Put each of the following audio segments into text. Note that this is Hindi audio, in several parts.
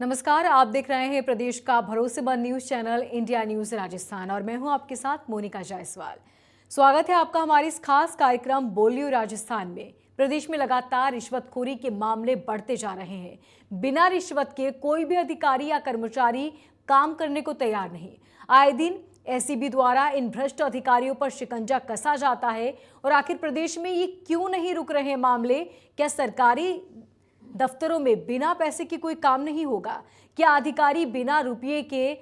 नमस्कार, आप देख रहे हैं प्रदेश का भरोसेमंद news channel India news Rajasthan और मैं हूं आपके साथ मोनिका जायसवाल। स्वागत है आपका हमारे इस खास कार्यक्रम बोलियो राजस्थान में। प्रदेश में लगातार रिश्वतखोरी के मामले बढ़ते जा रहे हैं। बिना रिश्वत के कोई भी अधिकारी या कर्मचारी काम करने को तैयार नहीं। आए दिन एसीबी द्वारा इन भ्रष्ट अधिकारियों पर शिकंजा कसा जाता है और आखिर प्रदेश में ये क्यों नहीं रुक रहे मामले? क्या सरकारी दफ्तरों में बिना पैसे के कोई काम नहीं होगा? क्या अधिकारी बिना रुपये के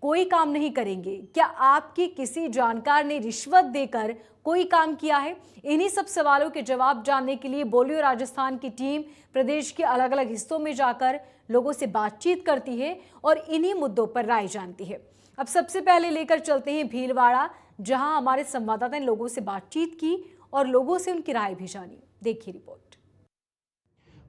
कोई काम नहीं करेंगे? क्या आपकी किसी जानकार ने रिश्वत देकर कोई काम किया है? इन्हीं सब सवालों के जवाब जानने के लिए बोलियो राजस्थान की टीम प्रदेश के अलग अलग हिस्सों में जाकर लोगों से बातचीत करती है और इन्हीं मुद्दों पर राय जानती है। अब सबसे पहले लेकर चलते हैं भीलवाड़ा, जहां हमारे संवाददाता ने लोगों से बातचीत की और लोगों से उनकी राय भी जानी। देखिए रिपोर्ट।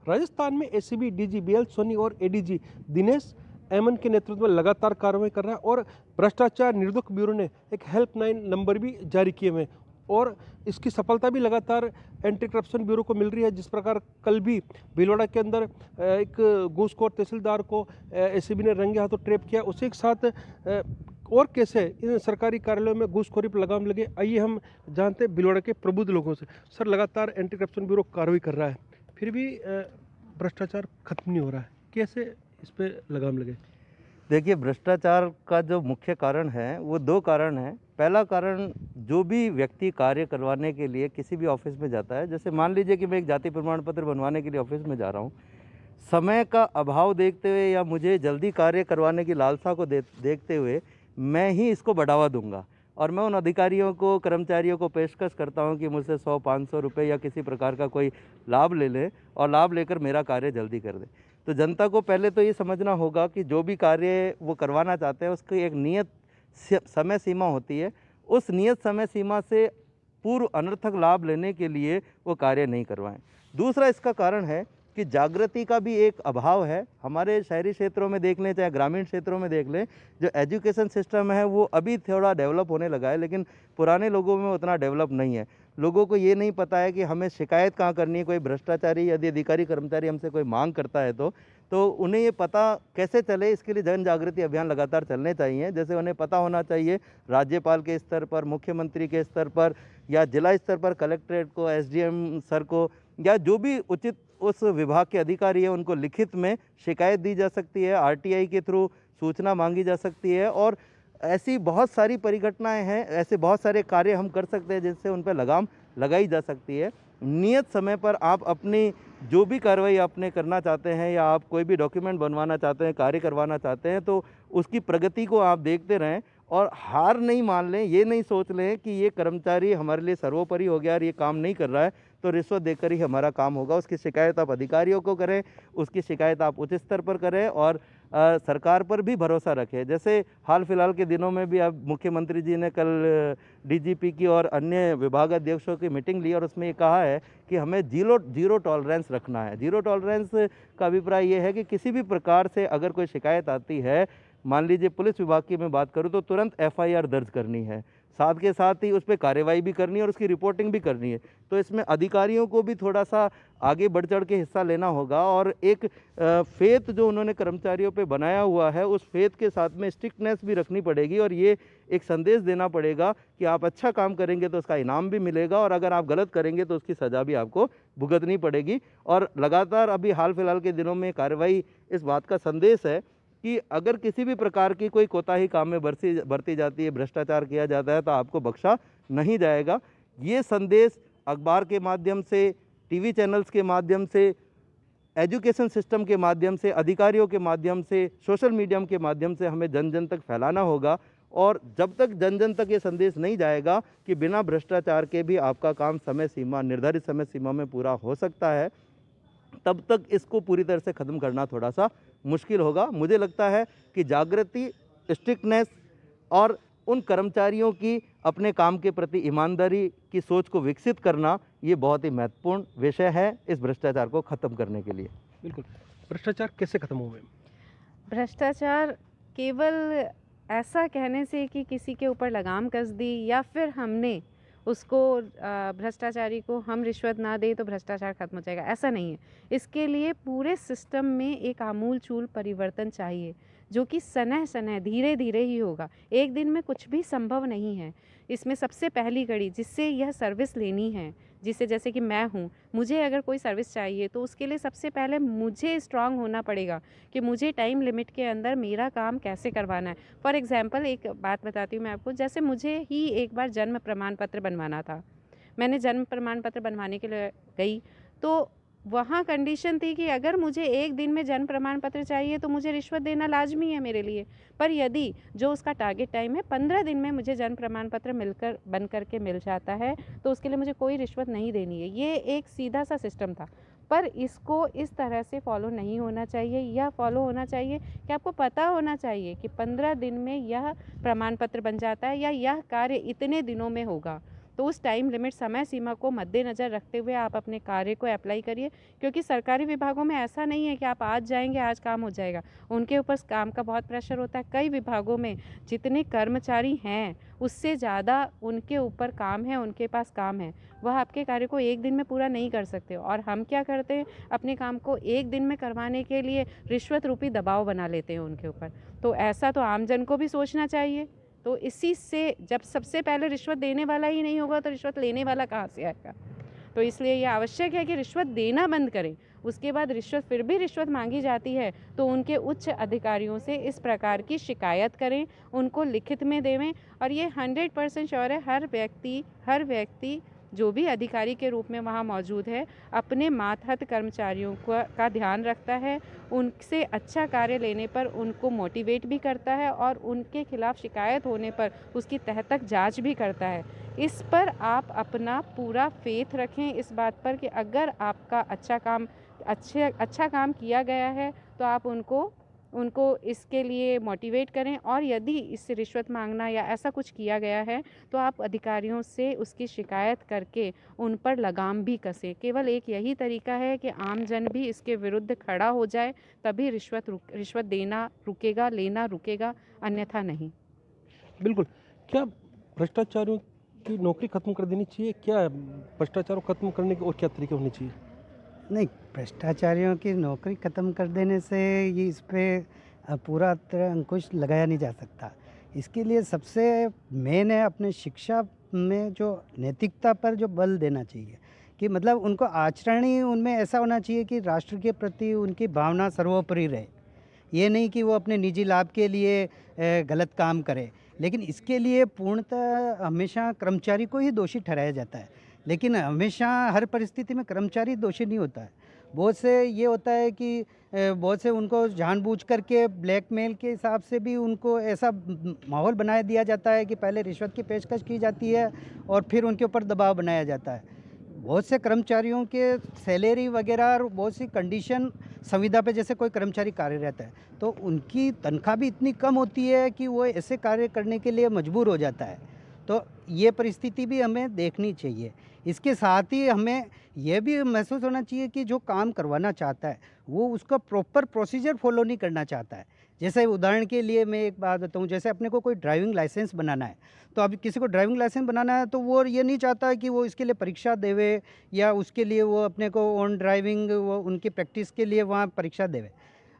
राजस्थान में एसीबी डीजी बीएल सोनी और एडीजी दिनेश एमन के नेतृत्व में लगातार कार्रवाई कर रहा है और भ्रष्टाचार निरोधक ब्यूरो ने एक हेल्पलाइन नंबर भी जारी किए हुए हैं और इसकी सफलता भी लगातार एंटी करप्शन ब्यूरो को मिल रही है। जिस प्रकार कल भी भीलवाड़ा के अंदर एक घूसखोर तहसीलदार को एसीबी ने रंगे हाथों ट्रैप किया, उसी के साथ और कैसे इन सरकारी कार्यालयों में घूसखोरी पर लगाम लगे, आइए हम जानते हैं भीलवाड़ा के प्रबुद्ध लोगों से। सर, लगातार एंटी करप्शन ब्यूरो कार्रवाई कर रहा है, फिर भी भ्रष्टाचार खत्म नहीं हो रहा है, कैसे इस पे लगाम लगे? देखिए, भ्रष्टाचार का जो मुख्य कारण है वो दो कारण हैं। पहला कारण, जो भी व्यक्ति कार्य करवाने के लिए किसी भी ऑफिस में जाता है, जैसे मान लीजिए कि मैं एक जाति प्रमाण पत्र बनवाने के लिए ऑफिस में जा रहा हूँ, समय का अभाव देखते हुए या मुझे जल्दी कार्य करवाने की लालसा को देखते हुए मैं ही इसको बढ़ावा दूंगा और मैं उन अधिकारियों को, कर्मचारियों को पेशकश करता हूं कि मुझसे 100-500 रुपये या किसी प्रकार का कोई लाभ ले लें और लाभ लेकर मेरा कार्य जल्दी कर दें। तो जनता को पहले तो ये समझना होगा कि जो भी कार्य वो करवाना चाहते हैं उसकी एक नियत समय सीमा होती है। उस नियत समय सीमा से पूर्व अनर्थक लाभ लेने के लिए वो कार्य नहीं करवाएं। दूसरा इसका कारण है कि जागृति का भी एक अभाव है। हमारे शहरी क्षेत्रों में देख लें चाहे ग्रामीण क्षेत्रों में देख लें, जो एजुकेशन सिस्टम है वो अभी थोड़ा डेवलप होने लगा है, लेकिन पुराने लोगों में उतना डेवलप नहीं है। लोगों को ये नहीं पता है कि हमें शिकायत कहाँ करनी है। कोई भ्रष्टाचारी यदि अधिकारी कर्मचारी हमसे कोई मांग करता है तो उन्हें ये पता कैसे चले, इसके लिए जन जागृति अभियान लगातार चलने चाहिए। जैसे उन्हें पता होना चाहिए राज्यपाल के स्तर पर, मुख्यमंत्री के स्तर पर या जिला स्तर पर कलेक्ट्रेट को, एसडीएम सर को या जो भी उचित उस विभाग के अधिकारी है उनको लिखित में शिकायत दी जा सकती है, आरटीआई के थ्रू सूचना मांगी जा सकती है और ऐसी बहुत सारी परिघटनाएं हैं, ऐसे बहुत सारे कार्य हम कर सकते हैं जिससे उन पर लगाम लगाई जा सकती है। नियत समय पर आप अपनी जो भी कार्रवाई आपने करना चाहते हैं या आप कोई भी डॉक्यूमेंट बनवाना चाहते हैं, कार्य करवाना चाहते हैं, तो उसकी प्रगति को आप देखते रहें और हार नहीं मान लें। ये नहीं सोच लें कि ये कर्मचारी हमारे लिए सर्वोपरि हो गया और ये काम नहीं कर रहा है तो रिश्वत देकर ही हमारा काम होगा। उसकी शिकायत आप अधिकारियों को करें, उसकी शिकायत आप उच्च स्तर पर करें और सरकार पर भी भरोसा रखें। जैसे हाल फिलहाल के दिनों में भी अब मुख्यमंत्री जी ने कल डीजीपी की और अन्य विभागाध्यक्षों की मीटिंग ली और उसमें ये कहा है कि हमें जीरो टॉलरेंस रखना है। जीरो टॉलरेंस का अभिप्राय ये है कि किसी भी प्रकार से अगर कोई शिकायत आती है, मान लीजिए पुलिस विभाग की मैं बात करूं, तो तुरंत एफआईआर दर्ज करनी है, साथ के साथ ही उस पर कार्रवाई भी करनी है और उसकी रिपोर्टिंग भी करनी है। तो इसमें अधिकारियों को भी थोड़ा सा आगे बढ़ चढ़ के हिस्सा लेना होगा और एक फेथ जो उन्होंने कर्मचारियों पे बनाया हुआ है उस फेथ के साथ में स्ट्रिक्टनेस भी रखनी पड़ेगी और ये एक संदेश देना पड़ेगा कि आप अच्छा काम करेंगे तो उसका इनाम भी मिलेगा और अगर आप गलत करेंगे तो उसकी सज़ा भी आपको भुगतनी पड़ेगी। और लगातार अभी हाल फिलहाल के दिनों में कार्रवाई इस बात का संदेश है कि अगर किसी भी प्रकार की कोई कोताही काम में बरती जाती है, भ्रष्टाचार किया जाता है तो आपको बख्शा नहीं जाएगा। ये संदेश अखबार के माध्यम से, टीवी चैनल्स के माध्यम से, एजुकेशन सिस्टम के माध्यम से, अधिकारियों के माध्यम से, सोशल मीडिया के माध्यम से हमें जन जन तक फैलाना होगा और जब तक जन जन तक ये संदेश नहीं जाएगा कि बिना भ्रष्टाचार के भी आपका काम समय सीमा, निर्धारित समय सीमा में पूरा हो सकता है, तब तक इसको पूरी तरह से ख़त्म करना थोड़ा सा मुश्किल होगा। मुझे लगता है कि जागृति, स्ट्रिक्टनेस और उन कर्मचारियों की अपने काम के प्रति ईमानदारी की सोच को विकसित करना ये बहुत ही महत्वपूर्ण विषय है इस भ्रष्टाचार को ख़त्म करने के लिए। बिल्कुल। भ्रष्टाचार कैसे खत्म हो? भ्रष्टाचार केवल ऐसा कहने से कि किसी के ऊपर लगाम कस दी या फिर हमने उसको भ्रष्टाचारी को हम रिश्वत ना दें तो भ्रष्टाचार खत्म हो जाएगा, ऐसा नहीं है। इसके लिए पूरे सिस्टम में एक आमूल-चूल परिवर्तन चाहिए, जो कि सनह-सनह, धीरे-धीरे ही होगा। एक दिन में कुछ भी संभव नहीं है। इसमें सबसे पहली कड़ी जिससे यह सर्विस लेनी है, जिससे जैसे कि मैं हूँ, मुझे अगर कोई सर्विस चाहिए तो उसके लिए सबसे पहले मुझे स्ट्रांग होना पड़ेगा कि मुझे टाइम लिमिट के अंदर मेरा काम कैसे करवाना है। फॉर एग्ज़ाम्पल एक बात बताती हूँ मैं आपको, जैसे मुझे ही एक बार जन्म प्रमाण पत्र बनवाना था। मैंने जन्म प्रमाण पत्र बनवाने के लिए गई, तो वहाँ कंडीशन थी कि अगर मुझे एक दिन में जन्म प्रमाण पत्र चाहिए तो मुझे रिश्वत देना लाज़मी है मेरे लिए। पर यदि जो उसका टारगेट टाइम है 15 दिन में मुझे जन्म प्रमाण पत्र बन कर के मिल जाता है, तो उसके लिए मुझे कोई रिश्वत नहीं देनी है। ये एक सीधा सा सिस्टम था। पर इसको इस तरह से फॉलो नहीं होना चाहिए। यह फॉलो होना चाहिए कि आपको पता होना चाहिए कि 15 दिन में यह प्रमाण पत्र बन जाता है या यह कार्य इतने दिनों में होगा। तो उस टाइम लिमिट, समय सीमा को मद्देनज़र रखते हुए आप अपने कार्य को अप्लाई करिए, क्योंकि सरकारी विभागों में ऐसा नहीं है कि आप आज जाएंगे आज काम हो जाएगा। उनके ऊपर काम का बहुत प्रेशर होता है। कई विभागों में जितने कर्मचारी हैं उससे ज़्यादा उनके ऊपर काम है, उनके पास काम है। वह आपके कार्य को एक दिन में पूरा नहीं कर सकते। और हम क्या करते हैं, अपने काम को एक दिन में करवाने के लिए रिश्वत रूपी दबाव बना लेते हैं उनके ऊपर। तो ऐसा तो आमजन को भी सोचना चाहिए। तो इसी से जब सबसे पहले रिश्वत देने वाला ही नहीं होगा तो रिश्वत लेने वाला कहाँ से आएगा। तो इसलिए ये आवश्यक है कि रिश्वत देना बंद करें। उसके बाद फिर भी रिश्वत मांगी जाती है तो उनके उच्च अधिकारियों से इस प्रकार की शिकायत करें, उनको लिखित में देवें। और ये 100% श्योर है, हर व्यक्ति जो भी अधिकारी के रूप में वहाँ मौजूद है अपने मातहत कर्मचारियों का ध्यान रखता है, उनसे अच्छा कार्य लेने पर उनको मोटिवेट भी करता है और उनके खिलाफ शिकायत होने पर उसकी तह तक जांच भी करता है। इस पर आप अपना पूरा फेथ रखें, इस बात पर कि अगर आपका अच्छा काम किया गया है तो आप उनको इसके लिए मोटिवेट करें। और यदि इससे रिश्वत मांगना या ऐसा कुछ किया गया है तो आप अधिकारियों से उसकी शिकायत करके उन पर लगाम भी कसें। केवल एक यही तरीका है कि आम जन भी इसके विरुद्ध खड़ा हो जाए, तभी रिश्वत देना रुकेगा, लेना रुकेगा, अन्यथा नहीं। बिल्कुल। क्या भ्रष्टाचारियों की नौकरी खत्म कर देनी चाहिए? क्या भ्रष्टाचार को खत्म करने के और क्या तरीके होने चाहिए? नहीं, भ्रष्टाचारियों की नौकरी ख़त्म कर देने से ये इस पे पूरा तरह अंकुश लगाया नहीं जा सकता। इसके लिए सबसे मेन है अपने शिक्षा में जो नैतिकता पर जो बल देना चाहिए, कि मतलब उनको आचरण ही उनमें ऐसा होना चाहिए कि राष्ट्र के प्रति उनकी भावना सर्वोपरि रहे। ये नहीं कि वो अपने निजी लाभ के लिए गलत काम करे। लेकिन इसके लिए पूर्णतः हमेशा कर्मचारी को ही दोषी ठहराया जाता है, लेकिन हमेशा हर परिस्थिति में कर्मचारी दोषी नहीं होता है। बहुत से ये होता है कि बहुत से उनको जानबूझ करके ब्लैकमेल के हिसाब से भी उनको ऐसा माहौल बनाया दिया जाता है कि पहले रिश्वत की पेशकश की जाती है और फिर उनके ऊपर दबाव बनाया जाता है। बहुत से कर्मचारियों के सैलरी वगैरह और बहुत सी कंडीशन संविदा पे जैसे कोई कर्मचारी कार्यरत है तो उनकी तनख्वाह भी इतनी कम होती है कि वो ऐसे कार्य करने के लिए मजबूर हो जाता है। तो ये परिस्थिति भी हमें देखनी चाहिए। इसके साथ ही हमें यह भी महसूस होना चाहिए कि जो काम करवाना चाहता है वो उसका प्रॉपर प्रोसीजर फॉलो नहीं करना चाहता है। जैसे उदाहरण के लिए मैं एक बात बताऊं, जैसे अपने को कोई ड्राइविंग लाइसेंस बनाना है, तो अब किसी को ड्राइविंग लाइसेंस बनाना है तो वो ये नहीं चाहता है कि वो इसके लिए परीक्षा देवे या उसके लिए वो अपने को ऑन ड्राइविंग वो उनकी प्रैक्टिस के लिए वहाँ परीक्षा देवे।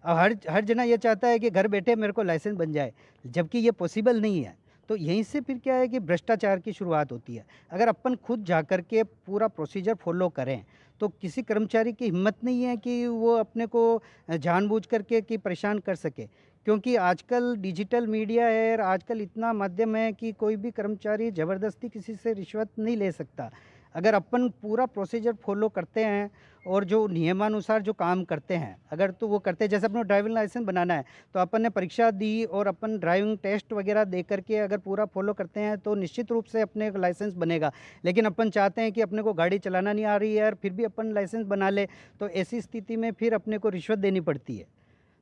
अब हर जना ये चाहता है कि घर बैठे मेरे को लाइसेंस बन जाए, जबकि ये पॉसिबल नहीं है। तो यहीं से फिर क्या है कि भ्रष्टाचार की शुरुआत होती है। अगर अपन खुद जा कर के पूरा प्रोसीजर फॉलो करें तो किसी कर्मचारी की हिम्मत नहीं है कि वो अपने को जानबूझ करके कि परेशान कर सके, क्योंकि आजकल डिजिटल मीडिया है और आजकल इतना माध्यम है कि कोई भी कर्मचारी ज़बरदस्ती किसी से रिश्वत नहीं ले सकता। अगर अपन पूरा प्रोसीजर फॉलो करते हैं और जो नियमानुसार जो काम करते हैं अगर तो वो करते हैं, जैसे अपना ड्राइविंग लाइसेंस बनाना है तो अपन ने परीक्षा दी और अपन ड्राइविंग टेस्ट वगैरह दे करके अगर पूरा फॉलो करते हैं तो निश्चित रूप से अपने लाइसेंस बनेगा। लेकिन अपन चाहते हैं कि अपने को गाड़ी चलाना नहीं आ रही है और फिर भी अपन लाइसेंस बना ले, तो ऐसी स्थिति में फिर अपने को रिश्वत देनी पड़ती है।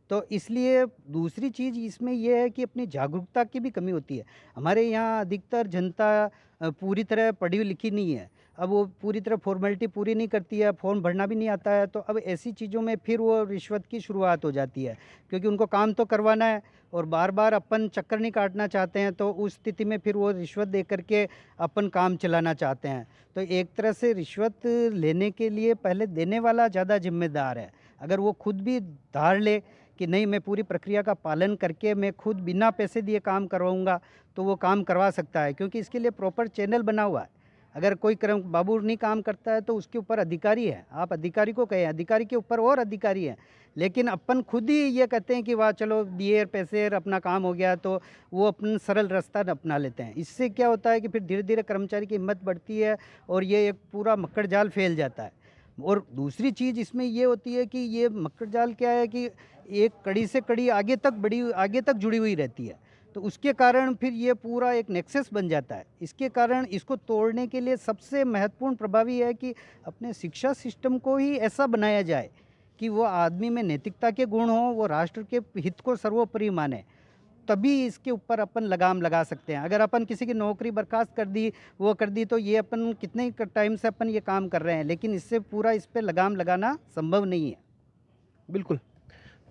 तो इसलिए दूसरी चीज़ इसमें यह है कि अपनी जागरूकता की भी कमी होती है। हमारे यहाँ अधिकतर जनता पूरी तरह पढ़ी लिखी नहीं है। अब वो पूरी तरह फॉर्मेलिटी पूरी नहीं करती है, फॉर्म भरना भी नहीं आता है, तो अब ऐसी चीज़ों में फिर वो रिश्वत की शुरुआत हो जाती है, क्योंकि उनको काम तो करवाना है और बार बार अपन चक्कर नहीं काटना चाहते हैं, तो उस स्थिति में फिर वो रिश्वत दे करके अपन काम चलाना चाहते हैं। तो एक तरह से रिश्वत लेने के लिए पहले देने वाला ज़्यादा जिम्मेदार है। अगर वो खुद भी धार ले कि नहीं, मैं पूरी प्रक्रिया का पालन करके मैं खुद बिना पैसे दिए काम करवाऊँगा, तो वो काम करवा सकता है, क्योंकि इसके लिए प्रॉपर चैनल बना हुआ है। अगर कोई कर्म बाबू नहीं काम करता है तो उसके ऊपर अधिकारी है, आप अधिकारी को कहें, अधिकारी के ऊपर और अधिकारी हैं। लेकिन अपन खुद ही ये कहते हैं कि वाह चलो दिए पैसे अपना काम हो गया, तो वो अपन सरल रास्ता अपना लेते हैं। इससे क्या होता है कि फिर धीरे धीरे कर्मचारी की हिम्मत बढ़ती है और ये एक पूरा मक्कड़ जाल फैल जाता है। और दूसरी चीज़ इसमें ये होती है कि ये मक्कड़ जाल क्या है कि एक कड़ी से कड़ी आगे तक जुड़ी हुई रहती है, तो उसके कारण फिर ये पूरा एक नेक्सस बन जाता है। इसके कारण इसको तोड़ने के लिए सबसे महत्वपूर्ण प्रभावी है कि अपने शिक्षा सिस्टम को ही ऐसा बनाया जाए कि वो आदमी में नैतिकता के गुण हो, वो राष्ट्र के हित को सर्वोपरि माने, तभी इसके ऊपर अपन लगाम लगा सकते हैं। अगर अपन किसी की नौकरी बर्खास्त कर दी तो ये अपन कितने टाइम से अपन ये काम कर रहे हैं, लेकिन इससे पूरा इस पर लगाम लगाना संभव नहीं है। बिल्कुल।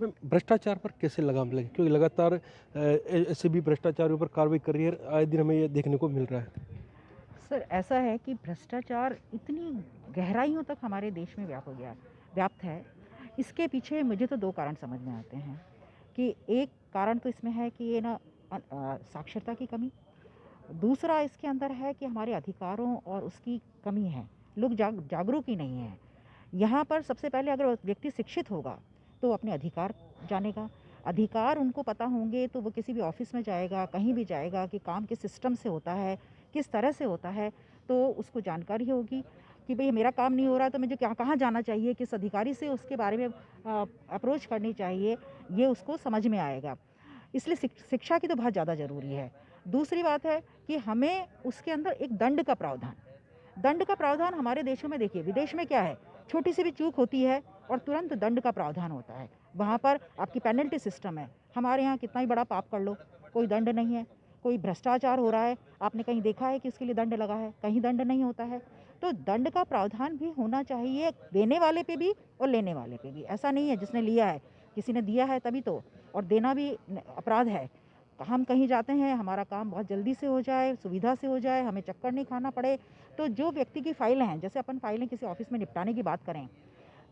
मैम, भ्रष्टाचार पर कैसे लगाम लगे, क्योंकि लगातार ऐसे भी भ्रष्टाचारियों पर कार्रवाई कर रही है, आए दिन हमें ये देखने को मिल रहा है। सर ऐसा है कि भ्रष्टाचार इतनी गहराइयों तक हमारे देश में व्याप्त है। इसके पीछे मुझे तो 2 कारण समझ में आते हैं कि एक कारण तो इसमें है कि ये ना साक्षरता की कमी, दूसरा इसके अंदर है कि हमारे अधिकारों और उसकी कमी है, लोग जागरूक ही नहीं हैं। यहाँ पर सबसे पहले अगर व्यक्ति शिक्षित होगा तो अपने अधिकार जानेगा, अधिकार उनको पता होंगे तो वो किसी भी ऑफिस में जाएगा, कहीं भी जाएगा कि काम किस सिस्टम से होता है, किस तरह से होता है, तो उसको जानकारी होगी कि भाई मेरा काम नहीं हो रहा तो मुझे कहाँ जाना चाहिए, किस अधिकारी से उसके बारे में अप्रोच करनी चाहिए, ये उसको समझ में आएगा। इसलिए शिक्षा की तो बहुत ज़्यादा ज़रूरी है। दूसरी बात है कि हमें उसके अंदर एक दंड का प्रावधान हमारे देशों में, देखिए विदेश में क्या है, छोटी सी भी चूक होती है और तुरंत दंड का प्रावधान होता है, वहाँ पर आपकी पेनल्टी सिस्टम है। हमारे यहाँ कितना ही बड़ा पाप कर लो, कोई दंड नहीं है। कोई भ्रष्टाचार हो रहा है, आपने कहीं देखा है कि इसके लिए दंड लगा है? कहीं दंड नहीं होता है। तो दंड का प्रावधान भी होना चाहिए, देने वाले पे भी और लेने वाले पे भी। ऐसा नहीं है जिसने लिया है, किसी ने दिया है तभी तो, और देना भी अपराध है। हम कहीं जाते हैं, हमारा काम बहुत जल्दी से हो जाए, सुविधा से हो जाए, हमें चक्कर नहीं खाना पड़े, तो जो व्यक्ति की फाइलें हैं, जैसे अपन फाइलें किसी ऑफिस में निपटाने की बात करें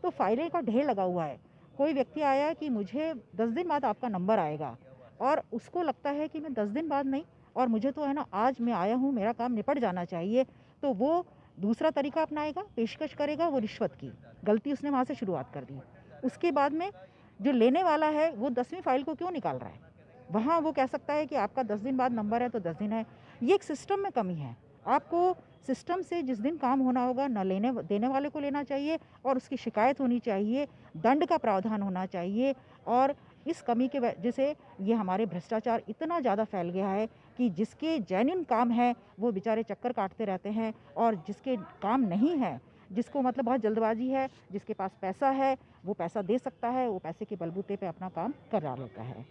तो फाइलें का ढेर लगा हुआ है। कोई व्यक्ति आया कि मुझे 10 दिन बाद आपका नंबर आएगा, और उसको लगता है कि मैं 10 दिन बाद नहीं, और मुझे तो है ना आज मैं आया हूँ, मेरा काम निपट जाना चाहिए, तो वो दूसरा तरीका अपनाएगा, पेशकश करेगा, वो रिश्वत की गलती उसने वहाँ से शुरुआत कर दी। उसके बाद में जो लेने वाला है वो 10वीं फाइल को क्यों निकाल रहा है? वहाँ वो कह सकता है कि आपका 10 दिन बाद नंबर है तो 10 दिन है। ये एक सिस्टम में कमी है। आपको सिस्टम से जिस दिन काम होना होगा, न लेने देने वाले को लेना चाहिए और उसकी शिकायत होनी चाहिए, दंड का प्रावधान होना चाहिए। और इस कमी के वजह से ये हमारे भ्रष्टाचार इतना ज़्यादा फैल गया है कि जिसके जेन्युइन काम है वो बेचारे चक्कर काटते रहते हैं, और जिसके काम नहीं है, जिसको मतलब बहुत जल्दबाजी है, जिसके पास पैसा है वो पैसा दे सकता है, वो पैसे के बलबूते पे अपना काम करा लेता है।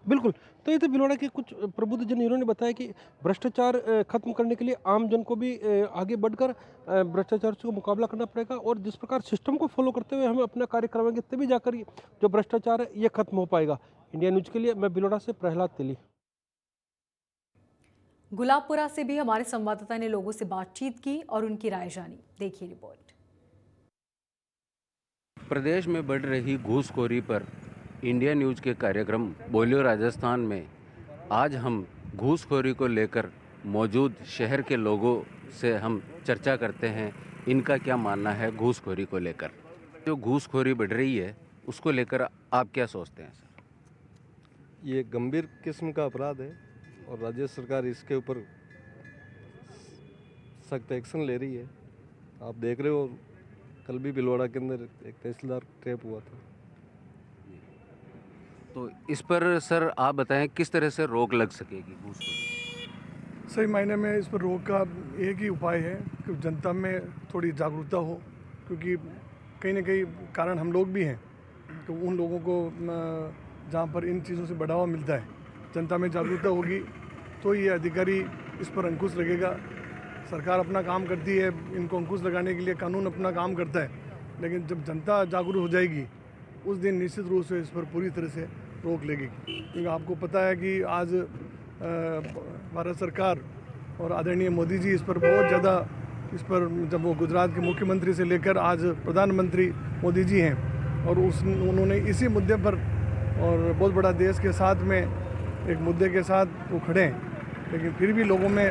बिल्कुल। तो ये तो भिलवाड़ा के कुछ प्रबुद्ध जन इन्होंने बताया कि भ्रष्टाचार खत्म करने के लिए आम जन को भी आगे बढ़कर भ्रष्टाचार से मुकाबला करना पड़ेगा, और जिस प्रकार सिस्टम को फॉलो करते हुए हम अपना कार्य करवाएंगे तभी जाकर जो भ्रष्टाचार है ये खत्म हो पाएगा। इंडिया न्यूज़ के लिए मैं भिलवाड़ा से प्रहलाद तेली। गुलाबपुरा से भी हमारे संवाददाता ने लोगों से बातचीत की और उनकी राय जानी। देखिए रिपोर्ट। प्रदेश में बढ़ रही घूसखोरी पर इंडिया न्यूज़ के कार्यक्रम बोलियो राजस्थान में आज हम घूसखोरी को लेकर मौजूद शहर के लोगों से हम चर्चा करते हैं, इनका क्या मानना है घूसखोरी को लेकर। जो घूसखोरी बढ़ रही है उसको लेकर आप क्या सोचते हैं सर? ये गंभीर किस्म का अपराध है और राज्य सरकार इसके ऊपर सख्त एक्शन ले रही है। आप देख रहे हो, कल भी भिलवाड़ा के अंदर एक तहसीलदार ट्रैप हुआ था। तो इस पर सर आप बताएं किस तरह से रोक लग सकेगी घूसखोरी? सही मायने में इस पर रोक का एक ही उपाय है कि जनता में थोड़ी जागरूकता हो, क्योंकि कहीं ना कहीं कारण हम लोग भी हैं। तो उन लोगों को जहाँ पर इन चीज़ों से बढ़ावा मिलता है, जनता में जागरूकता होगी तो ये अधिकारी इस पर अंकुश लगेगा। सरकार अपना काम करती है, इनको अंकुश लगाने के लिए कानून अपना काम करता है, लेकिन जब जनता जागरूक हो जाएगी उस दिन निश्चित रूप से इस पर पूरी तरह से रोक लगेगी। क्योंकि आपको पता है कि आज भारत सरकार और आदरणीय मोदी जी इस पर बहुत ज़्यादा, इस पर जब वो गुजरात के मुख्यमंत्री से लेकर आज प्रधानमंत्री मोदी जी हैं, और उन्होंने इसी मुद्दे पर और बहुत बड़ा देश के साथ में एक मुद्दे के साथ वो खड़े हैं, लेकिन फिर भी लोगों में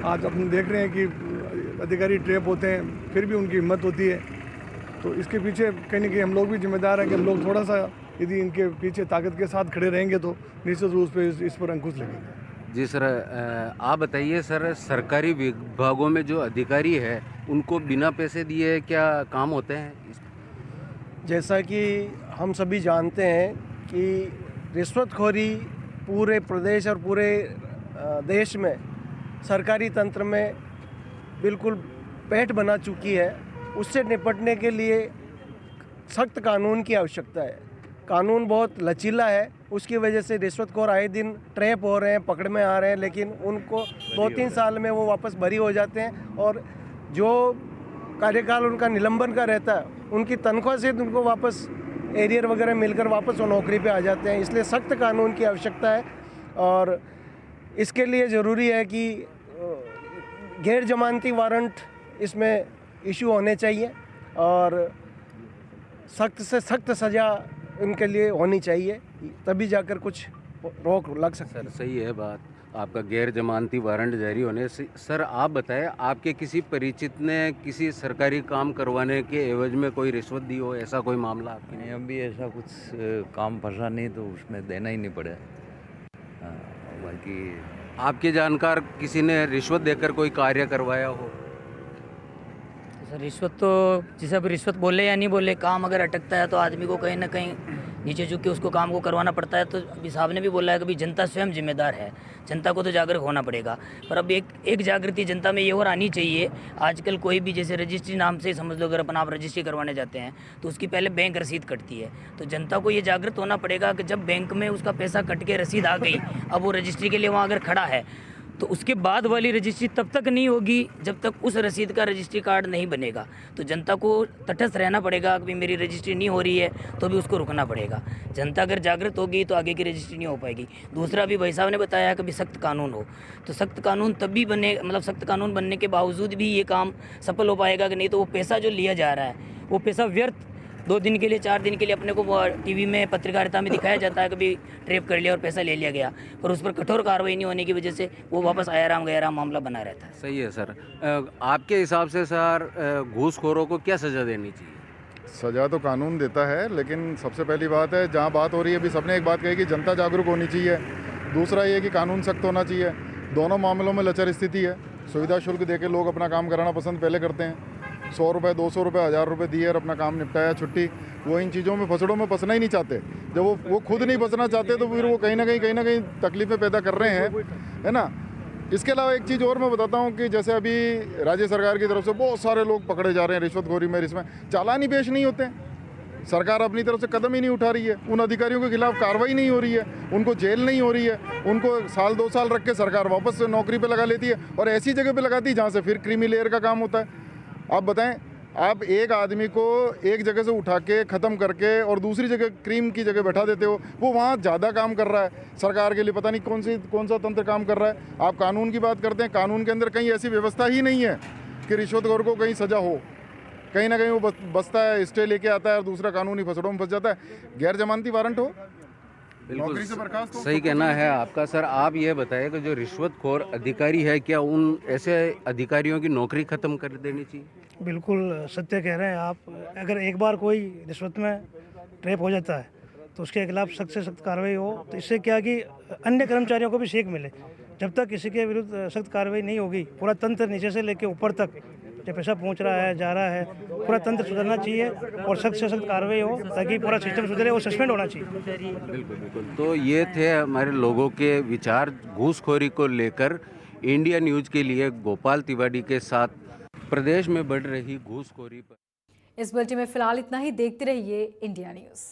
आज अपन देख रहे हैं कि अधिकारी ट्रैप होते हैं, फिर भी उनकी हिम्मत होती है। तो इसके पीछे कहीं ना कहीं हम लोग भी जिम्मेदार हैं कि हम लोग थोड़ा सा यदि इनके पीछे ताकत के साथ खड़े रहेंगे तो निश्चित रूप से इस पर अंकुश लगेगा। जी सर, आप बताइए सर, सरकारी विभागों में जो अधिकारी है उनको बिना पैसे दिए क्या काम होते हैं? जैसा कि हम सभी जानते हैं कि रिश्वतखोरी पूरे प्रदेश और पूरे देश में सरकारी तंत्र में बिल्कुल पैठ बना चुकी है। उससे निपटने के लिए सख्त कानून की आवश्यकता है। कानून बहुत लचीला है, उसकी वजह से रिश्वतखोर आए दिन ट्रैप हो रहे हैं, पकड़ में आ रहे हैं, लेकिन उनको 2-3 साल में वो वापस बरी हो जाते हैं और जो कार्यकाल उनका निलंबन का रहता है उनकी तनख्वाह से उनको वापस एरियर वगैरह मिलकर वापस वो नौकरी पे आ जाते हैं। इसलिए सख्त कानून की आवश्यकता है और इसके लिए ज़रूरी है कि गैर जमानती वारंट इसमें इशू होने चाहिए और सख्त से सख्त सज़ा इनके लिए होनी चाहिए, तभी जाकर कुछ रोक लग सकता है। सर सही है बात आपका, गैर जमानती वारंट जारी होने से। सर आप बताएं, आपके किसी परिचित ने किसी सरकारी काम करवाने के एवज में कोई रिश्वत दी हो, ऐसा कोई मामला आपके? नहीं, अभी ऐसा कुछ काम फंसा नहीं तो उसमें देना ही नहीं पड़ा। बाकी आपके जानकार किसी ने रिश्वत देकर कोई कार्य करवाया हो? सर रिश्वत तो जैसे अभी रिश्वत बोले या नहीं बोले, काम अगर अटकता है तो आदमी को कहीं ना कहीं नीचे झुक के उसको काम को करवाना पड़ता है। तो अभी साहब ने भी बोला है कि भाई जनता स्वयं जिम्मेदार है, जनता को तो जागरूक होना पड़ेगा। पर अब एक जागृति जनता में ये और आनी चाहिए। आजकल कोई भी जैसे रजिस्ट्री नाम से समझ लो, अगर अपन आप रजिस्ट्री करवाने जाते हैं तो उसकी पहले बैंक रसीद कटती है। तो जनता को ये जागृत होना पड़ेगा कि जब बैंक में उसका पैसा कट के रसीद आ गई, अब वो रजिस्ट्री के लिए वहाँ अगर खड़ा है तो उसके बाद वाली रजिस्ट्री तब तक नहीं होगी जब तक उस रसीद का रजिस्ट्री कार्ड नहीं बनेगा। तो जनता को तटस्थ रहना पड़ेगा कि मेरी रजिस्ट्री नहीं हो रही है तो भी उसको रुकना पड़ेगा। जनता अगर जागृत होगी तो आगे की रजिस्ट्री नहीं हो पाएगी। दूसरा भी भाई साहब ने बताया कि भी सख्त कानून हो, तो सख्त कानून तभी बने, मतलब सख्त कानून बनने के बावजूद भी ये काम सफल हो पाएगा कि नहीं तो वो पैसा जो लिया जा रहा है वो पैसा व्यर्थ 2 दिन के लिए 4 दिन के लिए अपने को टीवी में पत्रकारिता में दिखाया जाता है, कभी ट्रेप कर लिया और पैसा ले लिया गया, पर उस पर कठोर कार्रवाई नहीं होने की वजह से वो वापस आया राम गया राम मामला बना रहता है। सही है सर। आपके हिसाब से सर घूसखोरों को क्या सज़ा देनी चाहिए? सज़ा तो कानून देता है, लेकिन सबसे पहली बात है जहाँ बात हो रही है, अभी सबने एक बात कही कि जनता जागरूक होनी चाहिए। दूसरा ये कि कानून सख्त होना चाहिए। दोनों मामलों में लचर स्थिति है। सुविधा शुल्क देके लोग अपना काम कराना पसंद पहले करते हैं, 100 रुपये 200 रुपये 1000 रुपये दिए और अपना काम निपटाया, छुट्टी। वो इन चीज़ों में फसड़ों में फंसना ही नहीं चाहते। जब वो खुद नहीं फंसना चाहते तो फिर वो कहीं ना कहीं तकलीफ़ें पैदा कर रहे हैं, है ना। इसके अलावा एक चीज़ और मैं बताता हूँ कि जैसे अभी राज्य सरकार की तरफ से बहुत सारे लोग पकड़े जा रहे हैं रिश्वतखोरी में, इसमें चालान ही पेश नहीं होते हैं। सरकार अपनी तरफ से कदम ही नहीं उठा रही है, उन अधिकारियों के खिलाफ कार्रवाई नहीं हो रही है, उनको जेल नहीं हो रही है, उनको 1-2 साल रख के सरकार वापस नौकरी पे लगा लेती है और ऐसी जगह पे लगाती है जहाँ से फिर क्रीमी लेयर का काम होता है। आप बताएं, आप एक आदमी को एक जगह से उठा के ख़त्म करके और दूसरी जगह क्रीम की जगह बैठा देते हो, वो वहाँ ज़्यादा काम कर रहा है। सरकार के लिए पता नहीं कौन सा तंत्र काम कर रहा है। आप कानून की बात करते हैं, कानून के अंदर कहीं ऐसी व्यवस्था ही नहीं है कि रिश्वतखोर को कहीं सज़ा हो। कहीं ना कहीं वो बसता है, स्टे लेके आता है और दूसरा कानूनी फसड़ों में फंस जाता है। गैर जमानती वारंट हो, नौकरी से बर्खास्त हो। सही कहना है आपका। सर आप ये बताएं कि जो रिश्वतखोर अधिकारी है, क्या उन ऐसे अधिकारियों की नौकरी ख़त्म कर देनी चाहिए? बिल्कुल सत्य कह रहे हैं आप। अगर एक बार कोई रिश्वत में ट्रैप हो जाता है तो उसके खिलाफ सख्त से सख्त कार्रवाई हो, तो इससे क्या कि अन्य कर्मचारियों को भी सीख मिले। जब तक किसी के विरुद्ध सख्त कार्रवाई नहीं होगी, पूरा तंत्र नीचे से लेकर ऊपर तक जब पैसा पहुंच रहा है, जा रहा है, पूरा तंत्र सुधरना चाहिए और सख्त से सख्त कार्रवाई हो ताकि पूरा सिस्टम सुधरे और सस्पेंड होना चाहिए। बिल्कुल बिल्कुल। तो ये थे हमारे लोगों के विचार घूसखोरी को लेकर। इंडिया न्यूज़ के लिए गोपाल तिवारी के साथ प्रदेश में बढ़ रही घूसखोरी पर। इस बुलेटिन में फिलहाल इतना ही। देखते रहिए इंडिया न्यूज़।